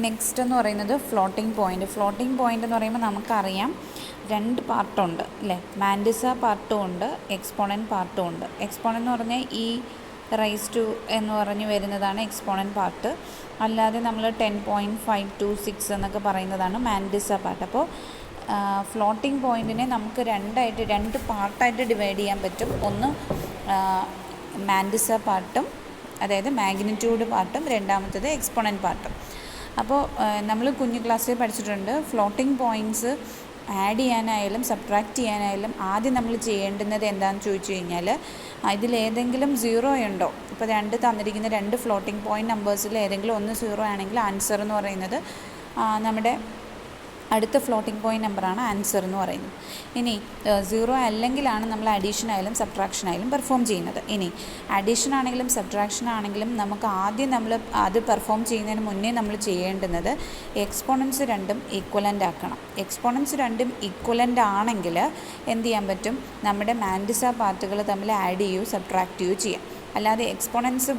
Next എന്ന് പറയുന്നത് floating point. Floating point എന്ന് പറയുമ്പോൾ നമുക്കറിയാം രണ്ട് പാർട്ടുണ്ട് അല്ലേ. മാൻഡിസ പാർട്ടും ഉണ്ട്, എക്സ്പോണൻറ്റ് പാർട്ടും ഉണ്ട്. എക്സ്പോണൻ്റ് എന്ന് പറഞ്ഞാൽ ഈ റൈസ് ടു എന്ന് പറഞ്ഞ് വരുന്നതാണ് എക്സ്പോണൻറ്റ് പാർട്ട്. അല്ലാതെ നമ്മൾ 10.526 എന്നൊക്കെ പറയുന്നതാണ് മാൻഡിസ പാർട്ട്. അപ്പോൾ ഫ്ലോട്ടിംഗ് പോയിൻറ്റിനെ നമുക്ക് രണ്ട് പാർട്ടായിട്ട് ഡിവൈഡ് ചെയ്യാൻ പറ്റും. ഒന്ന് മാൻഡിസ പാർട്ടും, അതായത് മാഗ്നിറ്റ്യൂഡ് പാർട്ടും, രണ്ടാമത്തേത് എക്സ്പോണൻറ്റ് പാർട്ടും. അപ്പോൾ നമ്മൾ കുഞ്ഞു ക്ലാസ്സിൽ പഠിച്ചിട്ടുണ്ട്, ഫ്ലോട്ടിംഗ് പോയിൻറ്റ്സ് ആഡ് ചെയ്യാനായാലും സബ്ട്രാക്റ്റ് ചെയ്യാനായാലും ആദ്യം നമ്മൾ ചെയ്യേണ്ടുന്നത് എന്താണെന്ന് ചോദിച്ചു കഴിഞ്ഞാൽ ഇതിലേതെങ്കിലും സീറോ ഉണ്ടോ. ഇപ്പോൾ തന്നിരിക്കുന്ന രണ്ട് ഫ്ലോട്ടിംഗ് പോയിൻറ്റ് നമ്പേഴ്സിൽ ഏതെങ്കിലും ഒന്ന് സീറോ ആണെങ്കിൽ ആൻസർ എന്ന് പറയുന്നത് നമ്മുടെ അടുത്ത ഫ്ലോട്ടിംഗ് പോയിൻറ്റ് നമ്പറാണ് ആൻസർ എന്ന് പറയുന്നത്. ഇനി സീറോ അല്ലെങ്കിലാണ് നമ്മൾ അഡീഷൻ ആയാലും സബ്ട്രാക്ഷൻ ആയാലും പെർഫോം ചെയ്യുന്നത്. ഇനി അഡീഷൻ ആണെങ്കിലും സബ്ട്രാക്ഷൻ ആണെങ്കിലും നമുക്ക് ആദ്യം നമ്മൾ അത് പെർഫോം ചെയ്യുന്നതിന് മുന്നേ നമ്മൾ ചെയ്യേണ്ടുന്നത് എക്സ്പോണൻസ് രണ്ടും ഈക്വലൻ്റ് ആക്കണം. എക്സ്പോണൻസ് രണ്ടും ഈക്വലൻ്റ് ആണെങ്കിൽ എന്ത് ചെയ്യാൻ പറ്റും, നമ്മുടെ മാൻഡിസ പാർട്ടുകൾ തമ്മിൽ ആഡ് ചെയ്യുകയോ സബ്ട്രാക്റ്റ് ചെയ്യുകയോ ചെയ്യാം. അല്ലാതെ എക്സ്പോണൻസ്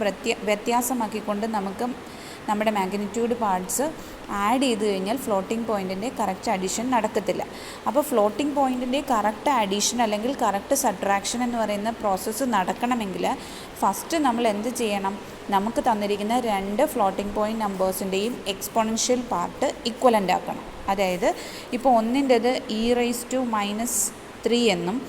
വ്യത്യാസമാക്കിക്കൊണ്ട് നമുക്ക് നമ്മുടെ മാഗ്നിറ്റ്യൂഡ് പാർട്സ് ആഡ് ചെയ്ത് കഴിഞ്ഞാൽ ഫ്ലോട്ടിംഗ് പോയിൻറ്റിൻ്റെ കറക്റ്റ് അഡീഷൻ നടക്കത്തില്ല. അപ്പോൾ ഫ്ലോട്ടിംഗ് പോയിൻറ്റിൻ്റെ കറക്റ്റ് അഡീഷൻ അല്ലെങ്കിൽ കറക്റ്റ് സബ്ട്രാക്ഷൻ എന്ന് പറയുന്ന പ്രോസസ്സ് നടക്കണമെങ്കിൽ ഫസ്റ്റ് നമ്മൾ എന്ത് ചെയ്യണം, നമുക്ക് തന്നിരിക്കുന്ന രണ്ട് ഫ്ലോട്ടിംഗ് പോയിൻറ്റ് നമ്പേഴ്സിൻ്റെയും എക്സ്പോണൻഷ്യൽ പാർട്ട് ഈക്വലൻ്റ് ആക്കണം. അതായത് ഇപ്പോൾ ഒന്നിൻ്റെത് e⁻³ എന്നും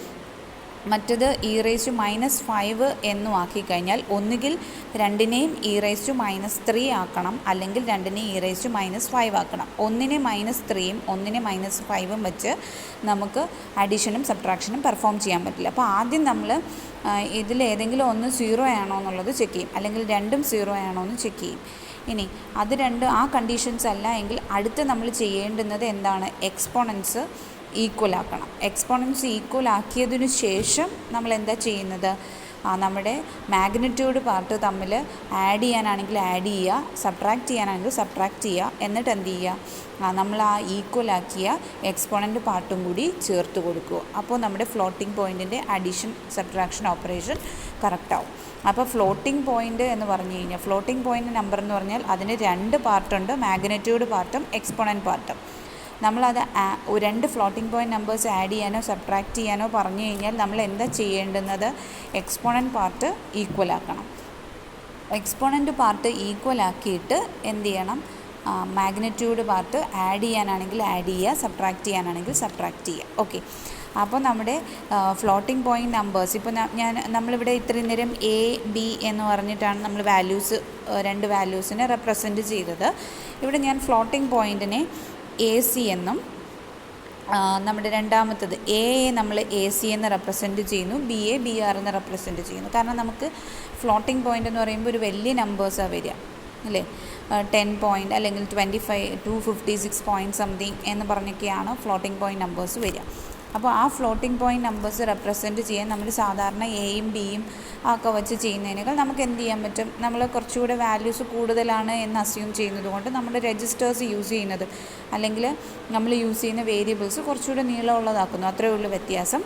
മറ്റത് e⁻5 എന്നും ആക്കിക്കഴിഞ്ഞാൽ ഒന്നുകിൽ രണ്ടിനെയും e⁻³ ആക്കണം, അല്ലെങ്കിൽ രണ്ടിനെയും e⁻5 ആക്കണം. ഒന്നിനെ -3യും ഒന്നിനെ -5ഉം വെച്ച് നമുക്ക് അഡീഷനും സബ്ട്രാക്ഷനും പെർഫോം ചെയ്യാൻ പറ്റില്ല. അപ്പോൾ ആദ്യം നമ്മൾ ഇതിലേതെങ്കിലും ഒന്ന് സീറോ ആണോ എന്നുള്ളത് ചെക്ക് ചെയ്യും, അല്ലെങ്കിൽ രണ്ടും സീറോ ആണോ എന്ന് ചെക്ക് ചെയ്യും. ഇനി അത് ആ കണ്ടീഷൻസ് അല്ല എങ്കിൽ അടുത്ത് നമ്മൾ ചെയ്യേണ്ടുന്നത് എന്താണ്, എക്സ്പോണൻസ് ഈക്വൽ ആക്കണം. എക്സ്പോണൻസ് ഈക്വൽ ആക്കിയതിനു ശേഷം നമ്മൾ എന്താ ചെയ്യുന്നത്, നമ്മുടെ മാഗ്നിറ്റ്യൂഡ് പാർട്ട് തമ്മിൽ ആഡ് ചെയ്യാനാണെങ്കിൽ ആഡ് ചെയ്യുക, സബ്ട്രാക്റ്റ് ചെയ്യാനാണെങ്കിൽ സബ്ട്രാക്റ്റ് ചെയ്യുക. എന്നിട്ട് എന്ത് ചെയ്യുക, നമ്മൾ ആ ഈക്വൽ ആക്കിയ എക്സ്പോണൻ്റ് പാർട്ടും കൂടി ചേർത്ത് കൊടുക്കുക. അപ്പോൾ നമ്മുടെ ഫ്ലോട്ടിംഗ് പോയിൻറ്റിൻ്റെ അഡീഷൻ സബ്ട്രാക്ഷൻ ഓപ്പറേഷൻ കറക്റ്റാവും. അപ്പോൾ ഫ്ലോട്ടിംഗ് പോയിൻ്റ് എന്ന് പറഞ്ഞു കഴിഞ്ഞാൽ, ഫ്ലോട്ടിംഗ് പോയിൻ്റ് നമ്പർ എന്ന് പറഞ്ഞാൽ അതിന് രണ്ട് പാർട്ടുണ്ട്, മാഗ്നിറ്റ്യൂഡ് പാർട്ടും എക്സ്പോണൻറ്റ് പാർട്ടും. നമ്മളത് രണ്ട് ഫ്ലോട്ടിംഗ് പോയിൻറ്റ് നമ്പേഴ്സ് ആഡ് ചെയ്യാനോ സബ്ട്രാക്റ്റ് ചെയ്യാനോ പറഞ്ഞു കഴിഞ്ഞാൽ നമ്മൾ എന്താ ചെയ്യേണ്ടുന്നത്, എക്സ്പോണൻറ്റ് പാർട്ട് ഈക്വൽ ആക്കണം. എക്സ്പോണൻറ്റ് പാർട്ട് ഈക്വൽ ആക്കിയിട്ട് എന്ത് ചെയ്യണം, മാഗ്നിറ്റ്യൂഡ് പാർട്ട് ആഡ് ചെയ്യാനാണെങ്കിൽ ആഡ് ചെയ്യുക, സബ്ട്രാക്റ്റ് ചെയ്യാനാണെങ്കിൽ സബ്ട്രാക്റ്റ് ചെയ്യുക. ഓക്കെ, അപ്പോൾ നമ്മുടെ ഫ്ലോട്ടിംഗ് പോയിൻറ്റ് നമ്പേഴ്സ് ഇപ്പോൾ നമ്മളിവിടെ ഇത്രയും നേരം എ ബി എന്ന് പറഞ്ഞിട്ടാണ് നമ്മൾ രണ്ട് വാല്യൂസിനെ റെപ്രസെൻറ്റ് ചെയ്തത്. ഇവിടെ ഞാൻ ഫ്ലോട്ടിംഗ് പോയിൻറ്റിനെ AC എന്നും നമ്മുടെ രണ്ടാമത്തത് എ നമ്മൾ AC എന്ന് റെപ്രസെൻറ്റ് ചെയ്യുന്നു, BA BR എന്ന് റെപ്രസെൻറ്റ് ചെയ്യുന്നു. കാരണം നമുക്ക് ഫ്ലോട്ടിംഗ് പോയിൻ്റ് എന്ന് പറയുമ്പോൾ ഒരു വലിയ നമ്പേഴ്സാണ് വരിക അല്ലേ. 10 പോയിൻ്റ് അല്ലെങ്കിൽ 25, 256 പോയിൻറ്റ് സംതിങ് എന്ന് പറഞ്ഞൊക്കെയാണ് ഫ്ലോട്ടിംഗ് പോയിൻറ്റ് നമ്പേഴ്സ് വരിക. അപ്പോൾ ആ ഫ്ലോട്ടിംഗ് പോയിൻറ്റ് നമ്പേഴ്സ് റെപ്രസെൻറ്റ് ചെയ്യാൻ നമ്മൾ സാധാരണ എയും ബിയും ഒക്കെ വെച്ച് ചെയ്യുന്നതിനേക്കാൾ നമുക്ക് എന്ത് ചെയ്യാൻ പറ്റും, നമ്മൾ കുറച്ചുകൂടെ വാല്യൂസ് കൂടുതലാണ് എന്ന് അസ്യൂം ചെയ്യുന്നത് കൊണ്ട് നമ്മൾ രജിസ്റ്റേഴ്സ് യൂസ് ചെയ്യുന്നത് അല്ലെങ്കിൽ നമ്മൾ യൂസ് ചെയ്യുന്ന വേരിയബിൾസ് കുറച്ചുകൂടെ നീളമുള്ളതാക്കുന്നു, അത്രയേ ഉള്ളൂ വ്യത്യാസം.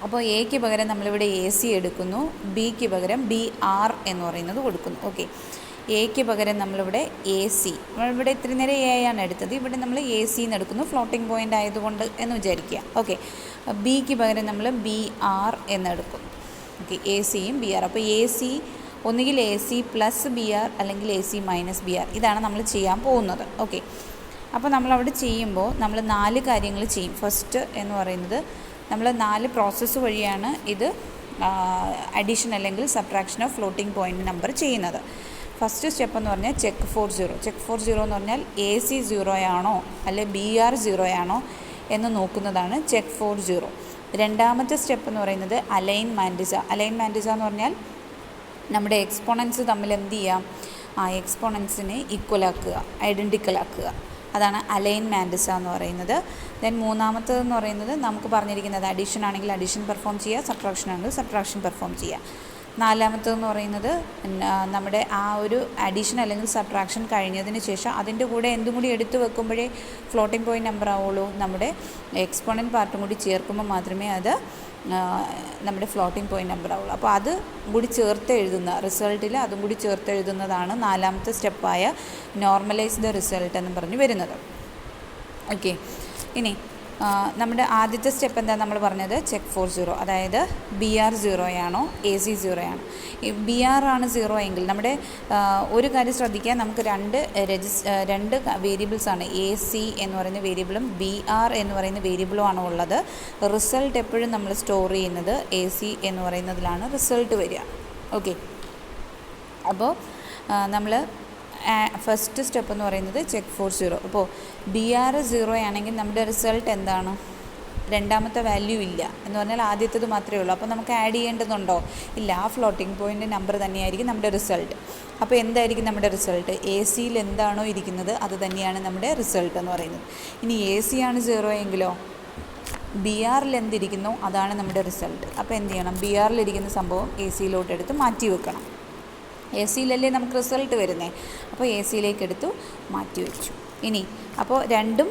അപ്പോൾ എക്ക് പകരം നമ്മളിവിടെ AC എടുക്കുന്നു, ബിക്ക് പകരം BR എന്ന് പറയുന്നത് കൊടുക്കുന്നു. ഓക്കെ, എക്ക് പകരം നമ്മളിവിടെ AC, നമ്മളിവിടെ ഇത്രയും നേരം A ആണ് എടുത്തത്, ഇവിടെ നമ്മൾ AC എന്ന് എടുക്കുന്നു, ഫ്ലോട്ടിംഗ് പോയിൻ്റ് ആയതുകൊണ്ട് എന്ന് വിചാരിക്കുക. ഓക്കെ, ബിക്ക് പകരം നമ്മൾ BR എന്നെടുക്കും. ഓക്കെ, ACയും BR. അപ്പോൾ AC ഒന്നുകിൽ AC + BR അല്ലെങ്കിൽ AC - BR, ഇതാണ് നമ്മൾ ചെയ്യാൻ പോകുന്നത്. ഓക്കെ, അപ്പോൾ നമ്മളവിടെ ചെയ്യുമ്പോൾ നമ്മൾ 4 കാര്യങ്ങൾ ചെയ്യും. ഫസ്റ്റ് എന്ന് പറയുന്നത് നമ്മൾ 4 പ്രോസസ്സ് വഴിയാണ് ഇത് അഡീഷൻ അല്ലെങ്കിൽ subtraction of floating point number ചെയ്യുന്നത്. ഫസ്റ്റ് സ്റ്റെപ്പ് എന്ന് പറഞ്ഞാൽ ചെക്ക് ഫോർ സീറോ എന്ന് പറഞ്ഞാൽ AC 0 ആണോ അല്ലെ BR 0 ആണോ എന്ന് നോക്കുന്നതാണ് ചെക്ക് ഫോർ സീറോ. രണ്ടാമത്തെ സ്റ്റെപ്പ് എന്ന് പറയുന്നത് അലൈൻ മാൻഡിസ എന്ന് പറഞ്ഞാൽ നമ്മുടെ എക്സ്പോണൻസ് തമ്മിൽ എന്ത് ചെയ്യാം, ആ എക്സ്പോണൻസിനെ ഈക്വൽ ആക്കുക, ഐഡൻറ്റിക്കൽ ആക്കുക. അതാണ് അലൈൻ മാൻഡിസ എന്ന് പറയുന്നത്. ദെൻ മൂന്നാമത്തേതെന്ന് പറയുന്നത് നമുക്ക് പറഞ്ഞിരിക്കുന്നത് അഡീഷൻ ആണെങ്കിൽ അഡീഷൻ പെർഫോം ചെയ്യുക, സബ്ട്രാക്ഷൻ ആണെങ്കിൽ സബ്ട്രാക്ഷൻ പെർഫോം ചെയ്യുക. നാലാമത്തേതെന്ന് പറയുന്നത് നമ്മുടെ ആ ഒരു അഡീഷൻ അല്ലെങ്കിൽ സബ്ട്രാക്ഷൻ കഴിഞ്ഞതിന് ശേഷം അതിൻ്റെ കൂടെ എന്തും കൂടി എടുത്തു വെക്കുമ്പോഴേ ഫ്ലോട്ടിംഗ് പോയിൻറ്റ് നമ്പർ ആവുള്ളൂ. നമ്മുടെ എക്സ്പോണൻറ്റ് പാർട്ടും കൂടി ചേർക്കുമ്പോൾ മാത്രമേ അത് നമ്മുടെ ഫ്ലോട്ടിംഗ് പോയിൻറ്റ് നമ്പർ ആവുള്ളൂ. അപ്പോൾ അത് കൂടി ചേർത്ത് എഴുതുന്ന റിസൾട്ടിൽ അതും കൂടി ചേർത്ത് എഴുതുന്നതാണ് നാലാമത്തെ സ്റ്റെപ്പായ നോർമലൈസ് ദ റിസൾട്ട് എന്ന് പറഞ്ഞ് വരുന്നത്. ഓക്കെ, ഇനി നമ്മുടെ ആദ്യത്തെ സ്റ്റെപ്പ് എന്താ നമ്മൾ പറഞ്ഞത്? ചെക്ക് ഫോർ സീറോ, അതായത് BR 0 ആണോ AC 0 ആണോ. ഈ BR ആണ് 0 എങ്കിൽ നമ്മുടെ ഒരു കാര്യം ശ്രദ്ധിക്കുക, നമുക്ക് രണ്ട് വേരിയബിൾസാണ് AC എന്ന് പറയുന്ന വേരിയബിളും BR എന്ന് പറയുന്ന വേരിയബിളും ആണ് ഉള്ളത്. റിസൾട്ട് എപ്പോഴും നമ്മൾ സ്റ്റോർ ചെയ്യുന്നത് AC എന്ന് പറയുന്നതിലാണ് റിസൾട്ട് വരിക. ഓക്കെ, അപ്പോൾ നമ്മൾ ഫസ്റ്റ് സ്റ്റെപ്പ് എന്ന് പറയുന്നത് ചെക്ക് ഫോർ സീറോ. അപ്പോൾ BR 0 ആണെങ്കിൽ നമ്മുടെ റിസൾട്ട് എന്താണ്? രണ്ടാമത്തെ വാല്യൂ ഇല്ല എന്ന് പറഞ്ഞാൽ ആദ്യത്തേത് മാത്രമേ ഉള്ളൂ. അപ്പോൾ നമുക്ക് ആഡ് ചെയ്യേണ്ടതുണ്ടോ? ഇല്ല. ആ ഫ്ലോട്ടിംഗ് പോയിൻ്റ് നമ്പർ തന്നെയായിരിക്കും നമ്മുടെ റിസൾട്ട്. അപ്പോൾ എന്തായിരിക്കും നമ്മുടെ റിസൾട്ട്? ACയിൽ എന്താണോ ഇരിക്കുന്നത് അത് തന്നെയാണ് നമ്മുടെ റിസൾട്ട് എന്ന് പറയുന്നത്. ഇനി AC ആണ് 0 എങ്കിലോ BRൽ എന്തിരിക്കുന്നു അതാണ് നമ്മുടെ റിസൾട്ട്. അപ്പോൾ എന്ത് ചെയ്യണം? BRലിരിക്കുന്ന സംഭവം ACയിലോട്ട് എടുത്ത് മാറ്റി വെക്കണം. ACയിലല്ലേ നമുക്ക് റിസൾട്ട് വരുന്നത്. അപ്പോൾ ACയിലേക്ക് എടുത്തു മാറ്റി വെച്ചു. ഇനി അപ്പോൾ രണ്ടും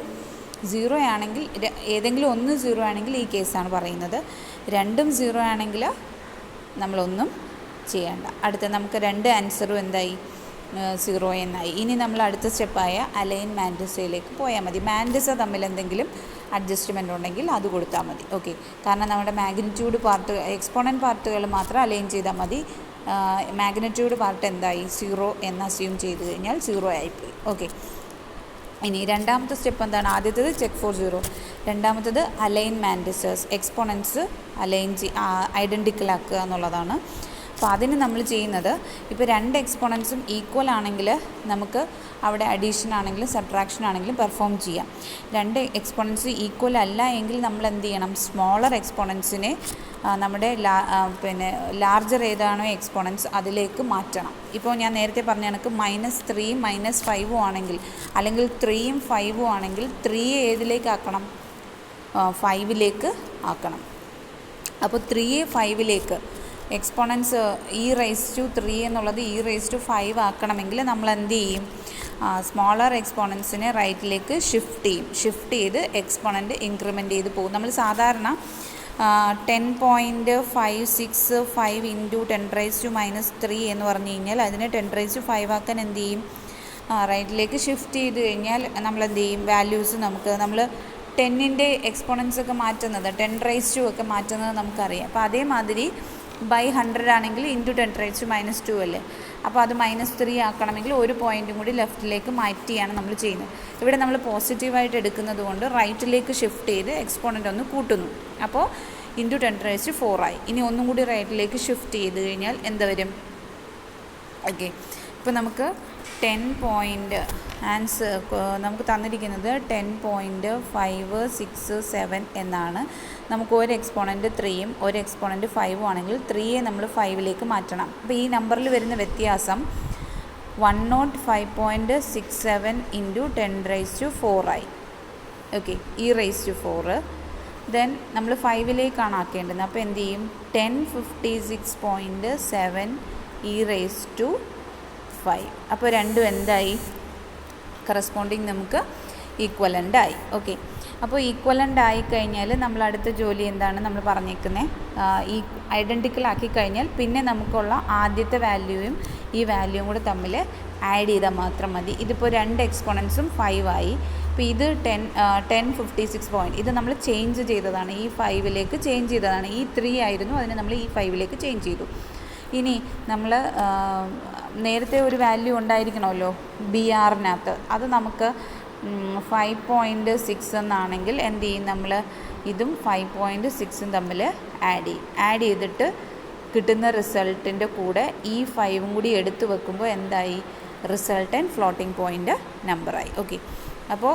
0 ആണെങ്കിൽ, ഏതെങ്കിലും ഒന്ന് 0 ആണെങ്കിൽ ഈ കേസാണ് പറയുന്നത്. രണ്ടും 0 ആണെങ്കിൽ നമ്മളൊന്നും ചെയ്യേണ്ട. അടുത്ത നമുക്ക് രണ്ട് ആൻസറും എന്തായി? 0 എന്നായി. ഇനി നമ്മൾ അടുത്ത സ്റ്റെപ്പായ അലൈൻ മാൻഡിസയിലേക്ക് പോയാൽ മതി. മാൻഡിസ തമ്മിൽ എന്തെങ്കിലും അഡ്ജസ്റ്റ്മെൻ്റ് ഉണ്ടെങ്കിൽ അത് കൊടുത്താൽ മതി. ഓക്കെ, കാരണം നമ്മുടെ മാഗ്നിറ്റ്യൂഡ് പാർട്ട് എക്സ്പോണൻറ്റ് പാർട്ടുകൾ മാത്രം അലൈൻ ചെയ്താൽ മതി. മാഗ്നിറ്റ്യൂഡ് പാർട്ട് എന്തായി? 0 എന്ന് അസ്യൂം ചെയ്ത് കഴിഞ്ഞാൽ 0 ആയിപ്പോയി. ഓക്കെ, ഇനി രണ്ടാമത്തെ സ്റ്റെപ്പ് എന്താണ്? ആദ്യത്തേത് ചെക്ക് ഫോർ 0, രണ്ടാമത്തേത് അലൈൻ മാൻഡിസസ്, എക്സ്പോണൻസ് ഐഡൻറ്റിക്കൽ ആക്കുക എന്നുള്ളതാണ്. അപ്പോൾ അതിന് നമ്മൾ ചെയ്യുന്നത്, ഇപ്പോൾ രണ്ട് എക്സ്പോണൻസും ഈക്വൽ ആണെങ്കിൽ നമുക്ക് അവിടെ അഡീഷൻ ആണെങ്കിലും സബ്ട്രാക്ഷൻ ആണെങ്കിലും പെർഫോം ചെയ്യാം. രണ്ട് എക്സ്പോണൻസ് ഈക്വൽ അല്ല എങ്കിൽ നമ്മൾ എന്ത് ചെയ്യണം? സ്മോളർ എക്സ്പോണൻസിനെ നമ്മുടെ ലാർജർ ഏതാണോ എക്സ്പോണൻസ് അതിലേക്ക് മാറ്റണം. ഇപ്പോൾ ഞാൻ നേരത്തെ പറഞ്ഞ കണക്ക് -3 -5 ആണെങ്കിൽ, അല്ലെങ്കിൽ 3 5 ആണെങ്കിൽ 3 ഏതിലേക്ക് ആക്കണം? 5ലേക്ക് ആക്കണം. അപ്പോൾ 3 5ലേക്ക് എക്സ്പോണൻസ് e⁻³ എന്നുള്ളത് e⁻5 ആക്കണമെങ്കിൽ നമ്മൾ എന്ത് ചെയ്യും? സ്മോളർ എക്സ്പോണൻസിനെ റൈറ്റിലേക്ക് ഷിഫ്റ്റ് ചെയ്ത് എക്സ്പോണൻറ്റ് ഇൻക്രിമെൻറ്റ് ചെയ്ത് പോകും. നമ്മൾ സാധാരണ 10.565 ഇൻറ്റു 10⁻³ എന്ന് പറഞ്ഞു കഴിഞ്ഞാൽ അതിനെ 10⁻5 ആക്കാൻ എന്ത് ചെയ്യും? റൈറ്റിലേക്ക് ഷിഫ്റ്റ് ചെയ്ത് കഴിഞ്ഞാൽ നമ്മൾ എന്ത് ചെയ്യും? വാല്യൂസ് നമ്മൾ 10ൻ്റെ എക്സ്പോണൻസ് ഒക്കെ മാറ്റുന്നത് 10⁻² ഒക്കെ മാറ്റുന്നത് നമുക്കറിയാം. അപ്പോൾ അതേമാതിരി ബൈ 100 ആണെങ്കിൽ ഇൻറ്റു 10⁻² അല്ലേ. അപ്പോൾ അത് -3 ആക്കണമെങ്കിൽ ഒരു പോയിൻറ്റും കൂടി ലെഫ്റ്റിലേക്ക് മാറ്റിയാണ് നമ്മൾ ചെയ്യുന്നത്. ഇവിടെ നമ്മൾ പോസിറ്റീവായിട്ട് എടുക്കുന്നത് കൊണ്ട് റൈറ്റിലേക്ക് ഷിഫ്റ്റ് ചെയ്ത് എക്സ്പോണൻ്റ് ഒന്ന് കൂട്ടുന്നു. അപ്പോൾ ഇൻറ്റു 10⁻4 ആയി. ഇനി ഒന്നും കൂടി റൈറ്റിലേക്ക് ഷിഫ്റ്റ് ചെയ്ത് കഴിഞ്ഞാൽ എന്ത് വരും? ഓക്കെ, ഇപ്പോൾ നമുക്ക് 10 ആൻസർ നമുക്ക് തന്നിരിക്കുന്നത് 10.567 എന്നാണ്. നമുക്ക് ഒരു എക്സ്പോണൻറ്റ് 3യും ഒരു എക്സ്പോണൻറ്റ് 5 ആണെങ്കിൽ 3യെ നമ്മൾ 5ലേക്ക് മാറ്റണം. അപ്പോൾ ഈ നമ്പറിൽ വരുന്ന വ്യത്യാസം 105.67 ഇൻറ്റു 10⁻4 ആയി. ഓക്കെ, e⁻4 ദെൻ നമ്മൾ 5ലേക്കാണ് ആക്കേണ്ടത്. അപ്പോൾ എന്ത് ചെയ്യും? 1056.7 e⁻5. അപ്പോൾ രണ്ടും എന്തായി? കറസ്പോണ്ടിങ് നമുക്ക് ഈക്വലൻ്റ് ആയി. ഓക്കെ, അപ്പോൾ ഈക്വലൻ്റ് ആയിക്കഴിഞ്ഞാൽ നമ്മൾ അടുത്ത ജോലി എന്താണ് നമ്മൾ പറഞ്ഞേക്കുന്നത്? ഈ ഐഡൻറ്റിക്കൽ ആക്കി കഴിഞ്ഞാൽ പിന്നെ നമുക്കുള്ള ആദ്യത്തെ വാല്യൂയും ഈ വാല്യൂയും കൂടെ തമ്മിൽ ആഡ് ചെയ്താൽ മാത്രം മതി. ഇതിപ്പോൾ രണ്ട് എക്സ്പോണൻസും 5 ആയി. അപ്പോൾ ഇത് 1056 പോയിൻറ്റ് ഇത് നമ്മൾ ചേഞ്ച് ചെയ്തതാണ്, ഈ 5ലേക്ക് ചേഞ്ച് ചെയ്തതാണ്. ഈ 3 ആയിരുന്നു, അതിനെ നമ്മൾ ഈ 5ലേക്ക് ചേഞ്ച് ചെയ്തു. ഇനി നമ്മൾ നേരത്തെ ഒരു വാല്യൂ ഉണ്ടായിരിക്കണമല്ലോ BRനകത്ത്, അത് നമുക്ക് 5.6 എന്നാണെങ്കിൽ എന്ത് ചെയ്യും? നമ്മൾ ഇതും 5.6ഉം തമ്മിൽ ആഡ് ചെയ്തിട്ട് കിട്ടുന്ന റിസൾട്ടിൻ്റെ കൂടെ ഈ 5ഉം കൂടി എടുത്തു വെക്കുമ്പോൾ എന്തായി? റിസൾട്ടൻറ്റ് ഫ്ലോട്ടിംഗ് പോയിൻ്റ് നമ്പറായി. ഓക്കെ, അപ്പോൾ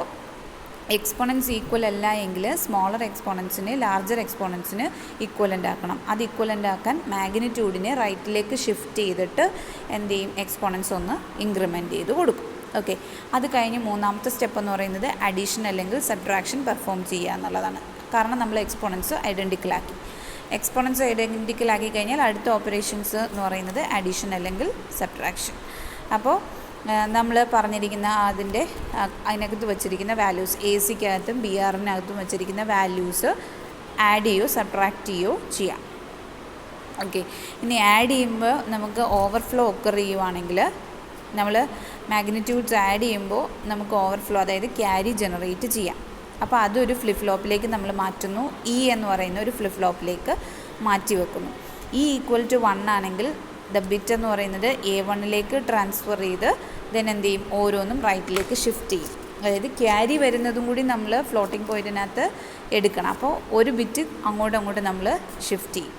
എക്സ്പോണൻസ് ഈക്വൽ അല്ല എങ്കിൽ സ്മോളർ എക്സ്പോണൻസിനെ ലാർജർ എക്സ്പോണൻസിന് ഈക്വലൻ്റ് ആക്കണം. അത് ഈക്വലൻ്റ് ആക്കാൻ മാഗ്നിറ്റ്യൂഡിനെ റൈറ്റിലേക്ക് ഷിഫ്റ്റ് ചെയ്തിട്ട് എന്ത് ചെയ്യും? എക്സ്പോണൻസ് ഒന്ന് ഇൻക്രിമെൻറ്റ് ചെയ്ത് കൊടുക്കും. ഓക്കെ, അത് കഴിഞ്ഞ് മൂന്നാമത്തെ സ്റ്റെപ്പ് എന്ന് പറയുന്നത് അഡീഷൻ അല്ലെങ്കിൽ സബ്ട്രാക്ഷൻ പെർഫോം ചെയ്യുക എന്നുള്ളതാണ്. കാരണം നമ്മൾ എക്സ്പോണൻസ് ഐഡൻറ്റിക്കൽ ആക്കി. എക്സ്പോണൻസ് ഐഡൻറ്റിക്കൽ ആക്കി കഴിഞ്ഞാൽ അടുത്ത ഓപ്പറേഷൻസ് എന്ന് പറയുന്നത് അഡീഷൻ അല്ലെങ്കിൽ സബ്ട്രാക്ഷൻ. അപ്പോൾ നമ്മൾ പറഞ്ഞിരിക്കുന്ന അതിനകത്ത് വച്ചിരിക്കുന്ന വാല്യൂസ് എ സിക്കകത്തും ബി ആറിനകത്തും വച്ചിരിക്കുന്ന വാല്യൂസ് ആഡ് ചെയ്യുകയോ സബ്ട്രാക്റ്റ് ചെയ്യുകയോ ചെയ്യാം. ഓക്കെ, ഇനി ആഡ് ചെയ്യുമ്പോൾ നമുക്ക് ഓവർഫ്ലോ ഒക്കർ ചെയ്യുവാണെങ്കിൽ നമ്മൾ മാഗ്നിറ്റ്യൂഡ്സ് ആഡ് ചെയ്യുമ്പോൾ നമുക്ക് ഓവർഫ്ലോ, അതായത് ക്യാരി ജനറേറ്റ് ചെയ്യാം. അപ്പോൾ അതൊരു ഫ്ലിപ്പ് ഫ്ലോപ്പിലേക്ക് നമ്മൾ മാറ്റുന്നു. ഇ എന്ന് പറയുന്ന ഒരു ഫ്ലിപ്പ് ഫ്ലോപ്പിലേക്ക് മാറ്റി വെക്കുന്നു. ഇ ഈക്വൽ ടു 1 ആണെങ്കിൽ ദ ബിറ്റ് എന്ന് പറയുന്നത് A1ലേക്ക് ട്രാൻസ്ഫർ ചെയ്ത് ദെൻ എന്ത് ചെയ്യും, ഓരോന്നും റൈറ്റിലേക്ക് ഷിഫ്റ്റ് ചെയ്യും. അതായത് ക്യാരി വരുന്നതും കൂടി നമ്മൾ ഫ്ലോട്ടിംഗ് പോയിൻറ്റിനകത്ത് എടുക്കണം. അപ്പോൾ ഒരു ബിറ്റ് അങ്ങോട്ടും നമ്മൾ ഷിഫ്റ്റ് ചെയ്യും.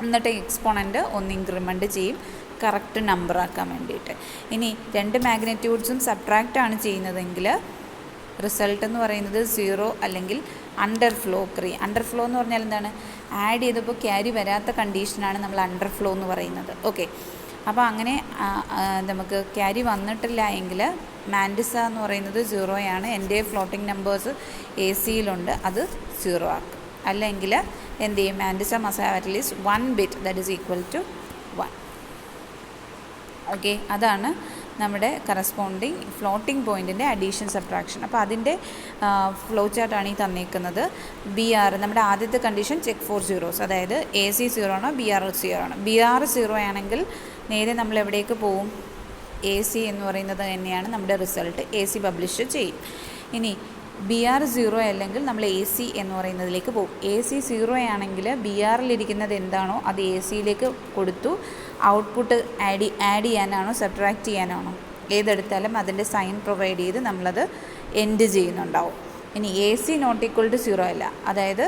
എന്നിട്ട് എക്സ്പോണൻ്റ് ഒന്ന് ഇൻക്രിമെൻറ്റ് ചെയ്യും കറക്റ്റ് നമ്പർ ആക്കാൻ വേണ്ടിയിട്ട്. ഇനി രണ്ട് മാഗ്നിറ്റ്യൂഡ്സും സബ്ട്രാക്റ്റ് ആണ് ചെയ്യുന്നതെങ്കിൽ റിസൾട്ട് എന്ന് പറയുന്നത് 0 അല്ലെങ്കിൽ അണ്ടർഫ്ലോ ക്രിയ. അണ്ടർഫ്ലോ എന്ന് പറഞ്ഞാൽ എന്താണ്, ആഡ് ചെയ്തപ്പോൾ ക്യാരി വരാത്ത കണ്ടീഷനാണ് നമ്മൾ അണ്ടർഫ്ലോ എന്ന് പറയുന്നത്. ഓക്കെ, അപ്പോൾ അങ്ങനെ നമുക്ക് ക്യാരി വന്നിട്ടില്ല എങ്കിൽ മാൻഡിസ എന്ന് പറയുന്നത് 0 ആണ്. എൻ്റെ ഫ്ലോട്ടിംഗ് നമ്പേഴ്സ് എ സിയിലുണ്ട്, അത് 0 ആക്കും. അല്ലെങ്കിൽ എന്ത് ചെയ്യും, mantissa must have at least 1 bit that is equal to 1. Okay, അതാണ് നമ്മുടെ കറസ്പോണ്ടിങ് ഫ്ലോട്ടിംഗ് പോയിൻറ്റിൻ്റെ അഡീഷൻ സബ്ട്രാക്ഷൻ. അപ്പോൾ അതിൻ്റെ ഫ്ലോ ചാർട്ടാണ് ഈ തന്നിരിക്കുന്നത്. ബി ആർ നമ്മുടെ ആദ്യത്തെ കണ്ടീഷൻ ചെക്ക് ഫോർ സീറോസ്, അതായത് എ സി 0 ആണോ ബി ആർ 0 ആണോ. ബി ആർ 0 ആണെങ്കിൽ നേരെ നമ്മൾ എവിടേക്ക് പോവും, എ സി എന്ന് പറയുന്നത് തന്നെയാണ് നമ്മുടെ റിസൾട്ട്, എ സി പബ്ലിഷ് ചെയ്യും. ഇനി ബി ആർ 0 അല്ലെങ്കിൽ നമ്മൾ എ സി എന്ന് പറയുന്നതിലേക്ക് പോകും. എ സി 0 ആണെങ്കിൽ ബി ആറിലിരിക്കുന്നത് എന്താണോ അത് എ സിയിലേക്ക് കൊടുത്തു. ഔട്ട്പുട്ട് ആഡ് ചെയ്യാനാണോ സബ്ട്രാക്റ്റ് ചെയ്യാനാണോ ഏതെടുത്താലും അതിൻ്റെ സൈൻ പ്രൊവൈഡ് ചെയ്ത് നമ്മളത് എൻഡ് ചെയ്യുന്നുണ്ടാവും. ഇനി A C not equal to 0 അല്ല, അതായത്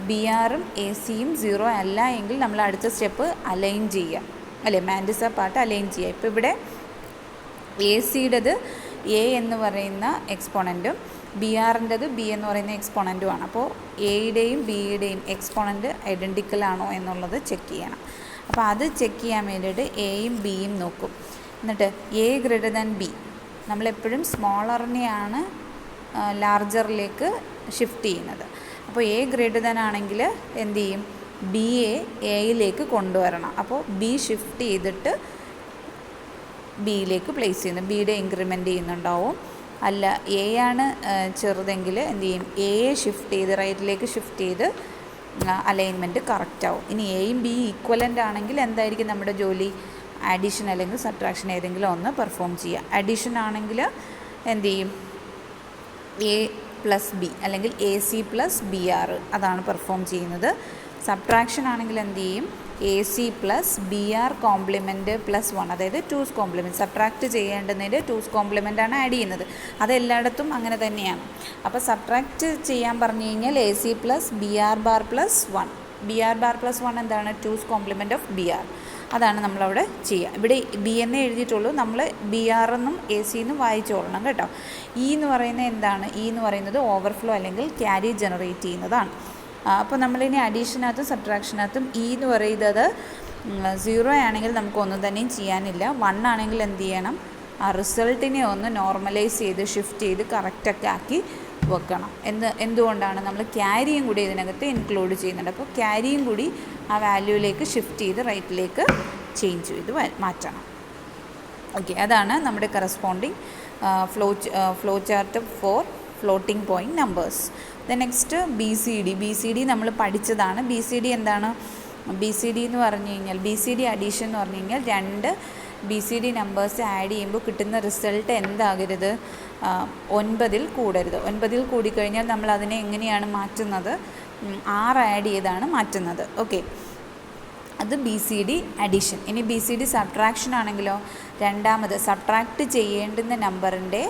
ബി ആറും എ സിയും 0 അല്ല എങ്കിൽ നമ്മൾ അടുത്ത സ്റ്റെപ്പ് അലൈൻ ചെയ്യുക, അല്ലേ, മാൻഡിസ പാർട്ട് അലൈൻ ചെയ്യുക. ഇപ്പോൾ ഇവിടെ എ സിയുടേത് എ എന്ന് പറയുന്ന എക്സ്പോണൻറ്റും ബി ആറിൻ്റെത് ബി എന്ന് പറയുന്ന എക്സ്പോണൻറ്റുമാണ്. അപ്പോൾ എയുടെയും ബിയുടെയും എക്സ്പോണൻറ്റ് ഐഡൻറ്റിക്കൽ ആണോ എന്നുള്ളത് ചെക്ക് ചെയ്യണം. അപ്പോൾ അത് ചെക്ക് ചെയ്യാൻ വേണ്ടിയിട്ട് എയും ബിയും നോക്കും. എന്നിട്ട് എ ഗ്രേറ്റർ ദാൻ ബി, നമ്മളെപ്പോഴും സ്മോളറിനെയാണ് ലാർജറിലേക്ക് ഷിഫ്റ്റ് ചെയ്യുന്നത്. അപ്പോൾ എ ഗ്രേറ്റർ ദാൻ ആണെങ്കിൽ എന്ത് ചെയ്യും, ബി എയിലേക്ക് കൊണ്ടുവരണം. അപ്പോൾ ബി ഷിഫ്റ്റ് ചെയ്തിട്ട് ബിയിലേക്ക് പ്ലേസ് ചെയ്യുന്നു, ബിയുടെ ഇൻക്രിമെൻറ്റ് ചെയ്യുന്നുണ്ടാവും. അല്ല എ ആണ് ചെറുതെങ്കിൽ എന്ത് ചെയ്യും, എയെ ഷിഫ്റ്റ് ചെയ്ത് റൈറ്റിലേക്ക് ഷിഫ്റ്റ് ചെയ്ത് അലൈൻമെൻറ്റ് കറക്റ്റ് ആവും. ഇനി എയും ബി ഈക്വലൻ്റ് ആണെങ്കിൽ എന്തായിരിക്കും നമ്മുടെ ജോലി, അഡീഷൻ അല്ലെങ്കിൽ സബ്ട്രാക്ഷൻ ഏതെങ്കിലും ഒന്ന് പെർഫോം ചെയ്യുക. അഡീഷൻ ആണെങ്കിൽ എന്ത് ചെയ്യും, എ പ്ലസ് ബി അല്ലെങ്കിൽ A C plus B R അതാണ് പെർഫോം ചെയ്യുന്നത്. സബ്ട്രാക്ഷൻ ആണെങ്കിൽ എന്ത് ചെയ്യും, A C plus B R complement plus 1, അതായത് 2's കോംപ്ലിമെൻറ്റ്. സബ്ട്രാക്റ്റ് ചെയ്യേണ്ടതിൻ്റെ 2's കോംപ്ലിമെൻ്റാണ് ആഡ് ചെയ്യുന്നത്. അത് എല്ലായിടത്തും അങ്ങനെ തന്നെയാണ്. അപ്പോൾ സബ്ട്രാക്റ്റ് ചെയ്യാൻ പറഞ്ഞു കഴിഞ്ഞാൽ A C plus B R bar plus 1. B R bar plus 1 എന്താണ്, 2's compliment of B R. അതാണ് നമ്മളവിടെ ചെയ്യുക. ഇവിടെ ബി എന്നേ എഴുതിയിട്ടുള്ളൂ, നമ്മൾ ബി ആർ എന്നും എ സി എന്നും വായിച്ചോളണം കേട്ടോ. ഇ എന്ന് പറയുന്നത് എന്താണ്, ഇ എന്ന് പറയുന്നത് ഓവർഫ്ലോ അല്ലെങ്കിൽ ക്യാരി ജനറേറ്റ് ചെയ്യുന്നതാണ്. അപ്പോൾ നമ്മളിനി അഡീഷനകത്തും സബ്ട്രാക്ഷനകത്തും ഇ എന്ന് പറയുന്നത് 0 ആണെങ്കിൽ നമുക്കൊന്നും തന്നെയും ചെയ്യാനില്ല. 1 ആണെങ്കിൽ എന്ത് ചെയ്യണം, ആ റിസൾട്ടിനെ ഒന്ന് നോർമലൈസ് ചെയ്ത് ഷിഫ്റ്റ് ചെയ്ത് കറക്റ്റൊക്കെ ആക്കി വെക്കണം. എന്തുകൊണ്ടാണ്, നമ്മൾ ക്യാരിയും കൂടി ഇതിനകത്ത് ഇൻക്ലൂഡ് ചെയ്യുന്നുണ്ട്. അപ്പോൾ ക്യാരിയും കൂടി ആ വാല്യൂയിലേക്ക് ഷിഫ്റ്റ് ചെയ്ത് റൈറ്റിലേക്ക് ചേഞ്ച് ചെയ്ത് മാറ്റണം. ഓക്കെ, അതാണ് നമ്മുടെ corresponding flow chart for floating point numbers. Next B C D നമ്മൾ പഠിച്ചതാണ്. ബി സി ഡി എന്താണ്, ബി സി ഡി എന്ന് പറഞ്ഞു കഴിഞ്ഞാൽ ബി സി ഡി അഡീഷൻ എന്ന് പറഞ്ഞു കഴിഞ്ഞാൽ രണ്ട് B C D numbers add ചെയ്യുമ്പോൾ കിട്ടുന്ന റിസൾട്ട് എന്താകരുത്, 9 കൂടരുത്. 9 കൂടിക്കഴിഞ്ഞാൽ നമ്മൾ അതിനെ എങ്ങനെയാണ് മാറ്റുന്നത്, 6 ആഡ് ചെയ്താണ് മാറ്റുന്നത്. ഓക്കെ, അത് ബി സി ഡി അഡീഷൻ. ഇനി ബി സി ഡി സബ്ട്രാക്ഷൻ ആണെങ്കിലോ, രണ്ടാമത് സബ്ട്രാക്റ്റ് ചെയ്യേണ്ടുന്ന നമ്പറിൻ്റെ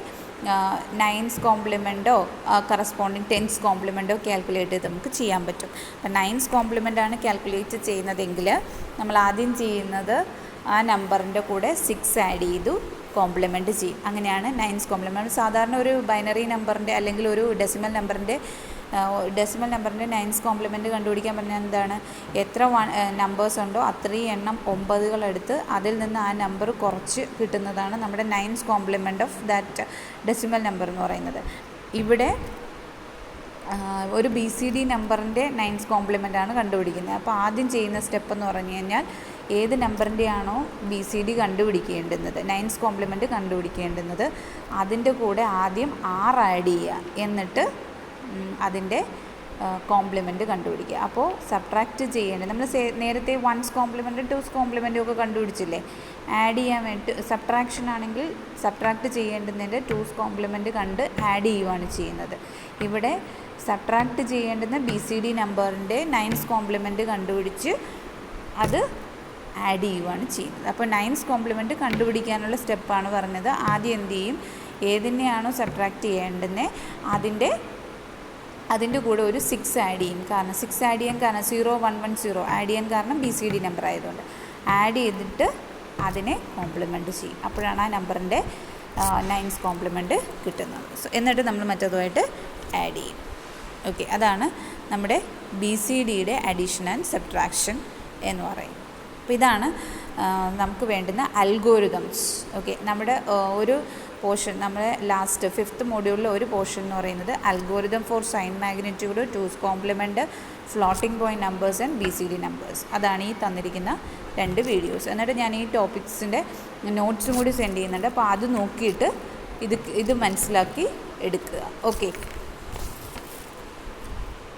9's കോംപ്ലിമെൻറ്റോ കറസ്പോണ്ടിങ് 10's കോംപ്ലിമെൻറ്റോ കാൽക്കുലേറ്റ് ചെയ്ത് നമുക്ക് ചെയ്യാൻ പറ്റും. അപ്പം 9's കോംപ്ലിമെൻ്റാണ് കാൽക്കുലേറ്റ് ചെയ്യുന്നതെങ്കിൽ നമ്മൾ ആദ്യം ചെയ്യുന്നത് ആ നമ്പറിൻ്റെ കൂടെ 6 ആഡ് ചെയ്തു കോംപ്ലിമെൻറ്റ് ചെയ്യും. അങ്ങനെയാണ് 9's കോംപ്ലിമെൻറ്റ്. സാധാരണ ഒരു ബൈനറി നമ്പറിൻ്റെ അല്ലെങ്കിൽ ഒരു ഡെസിമൽ നമ്പറിൻ്റെ 9's കോംപ്ലിമെൻറ്റ് കണ്ടുപിടിക്കാൻ പറഞ്ഞാൽ എന്താണ്, എത്ര നമ്പേഴ്സ് ഉണ്ടോ അത്രയും എണ്ണം 9 എടുത്ത് അതിൽ നിന്ന് ആ നമ്പർ കുറച്ച് കിട്ടുന്നതാണ് നമ്മുടെ 9's compliment of that decimal number എന്ന് പറയുന്നത്. ഇവിടെ ഒരു ബി സി ഡി നമ്പറിൻ്റെ നയൻസ് കോംപ്ലിമെൻ്റാണ് കണ്ടുപിടിക്കുന്നത്. അപ്പോൾ ആദ്യം ചെയ്യുന്ന സ്റ്റെപ്പ് എന്ന് പറഞ്ഞു കഴിഞ്ഞാൽ ഏത് നമ്പറിൻ്റെയാണോ ബി സി ഡി കണ്ടുപിടിക്കേണ്ടുന്നത്, നയൻസ് കോംപ്ലിമെൻറ്റ് കണ്ടുപിടിക്കേണ്ടുന്നത്, അതിൻ്റെ കൂടെ ആദ്യം 6 ആഡ് ചെയ്യുക. എന്നിട്ട് അതിൻ്റെ കോംപ്ലിമെൻറ്റ് കണ്ടുപിടിക്കുക. അപ്പോൾ സബ്ട്രാക്റ്റ് ചെയ്യേണ്ടത് നമ്മൾ നേരത്തെ 1's കോംപ്ലിമെൻറ്റും 2's കോംപ്ലിമെൻറ്റും ഒക്കെ കണ്ടുപിടിച്ചില്ലേ. ആഡ് ചെയ്യാൻ വേണ്ടി സബ്ട്രാക്ഷൻ ആണെങ്കിൽ സബ്ട്രാക്റ്റ് ചെയ്യേണ്ടുന്നതിൻ്റെ 2's കോംപ്ലിമെൻറ്റ് കണ്ട് ആഡ് ചെയ്യുകയാണ് ചെയ്യുന്നത്. ഇവിടെ സബ്ട്രാക്റ്റ് ചെയ്യേണ്ടുന്ന ബി സി ഡി നമ്പറിൻ്റെ 9's കോംപ്ലിമെൻറ്റ് കണ്ടുപിടിച്ച് അത് ആഡ് ചെയ്യുകയാണ് ചെയ്യുന്നത്. അപ്പോൾ 9's കോംപ്ലിമെൻറ്റ് കണ്ടുപിടിക്കാനുള്ള സ്റ്റെപ്പാണ് പറഞ്ഞത്. ആദ്യം എന്ത് ചെയ്യും, ഏതിനെയാണോ സബ്ട്രാക്റ്റ് ചെയ്യേണ്ടുന്നത് അതിൻ്റെ കൂടെ ഒരു 6 ആഡ് ചെയ്യും. കാരണം 6 ആഡ് ചെയ്യാൻ കാരണം 0 1 1 0 ആഡ് ചെയ്യാൻ കാരണം ബി സി ഡി നമ്പർ ആയതുകൊണ്ട് ആഡ് ചെയ്തിട്ട് അതിനെ കോംപ്ലിമെൻറ്റ് ചെയ്യും. അപ്പോഴാണ് ആ നമ്പറിൻ്റെ 9's കോംപ്ലിമെൻറ്റ് കിട്ടുന്നത്. എന്നിട്ട് നമ്മൾ മറ്റേതുമായിട്ട് ആഡ് ചെയ്യും. ഓക്കെ, അതാണ് നമ്മുടെ ബി സി ഡിയുടെ അഡീഷൻ ആൻഡ് സബ്ട്രാക്ഷൻ എന്ന് പറയും. അപ്പോൾ ഇതാണ് നമുക്ക് വേണ്ടുന്ന അൽഗോരിതംസ്. ഓക്കെ, നമ്മുടെ ഒരു പോർഷൻ, നമ്മുടെ ലാസ്റ്റ് 5th മോഡ്യൂളിലെ ഒരു പോർഷൻ എന്ന് പറയുന്നത് algorithm for sign magnitude, 2's complement, floating point numbers and B C D numbers. അതാണ് ഈ തന്നിരിക്കുന്ന 2 വീഡിയോസ്. എന്നിട്ട് ഞാൻ ഈ ടോപ്പിക്സിൻ്റെ നോട്ട്സും കൂടി സെൻഡ് ചെയ്യുന്നുണ്ട്. അപ്പോൾ അത് നോക്കിയിട്ട് ഇത് മനസ്സിലാക്കി എടുക്കുക. ഓക്കെ.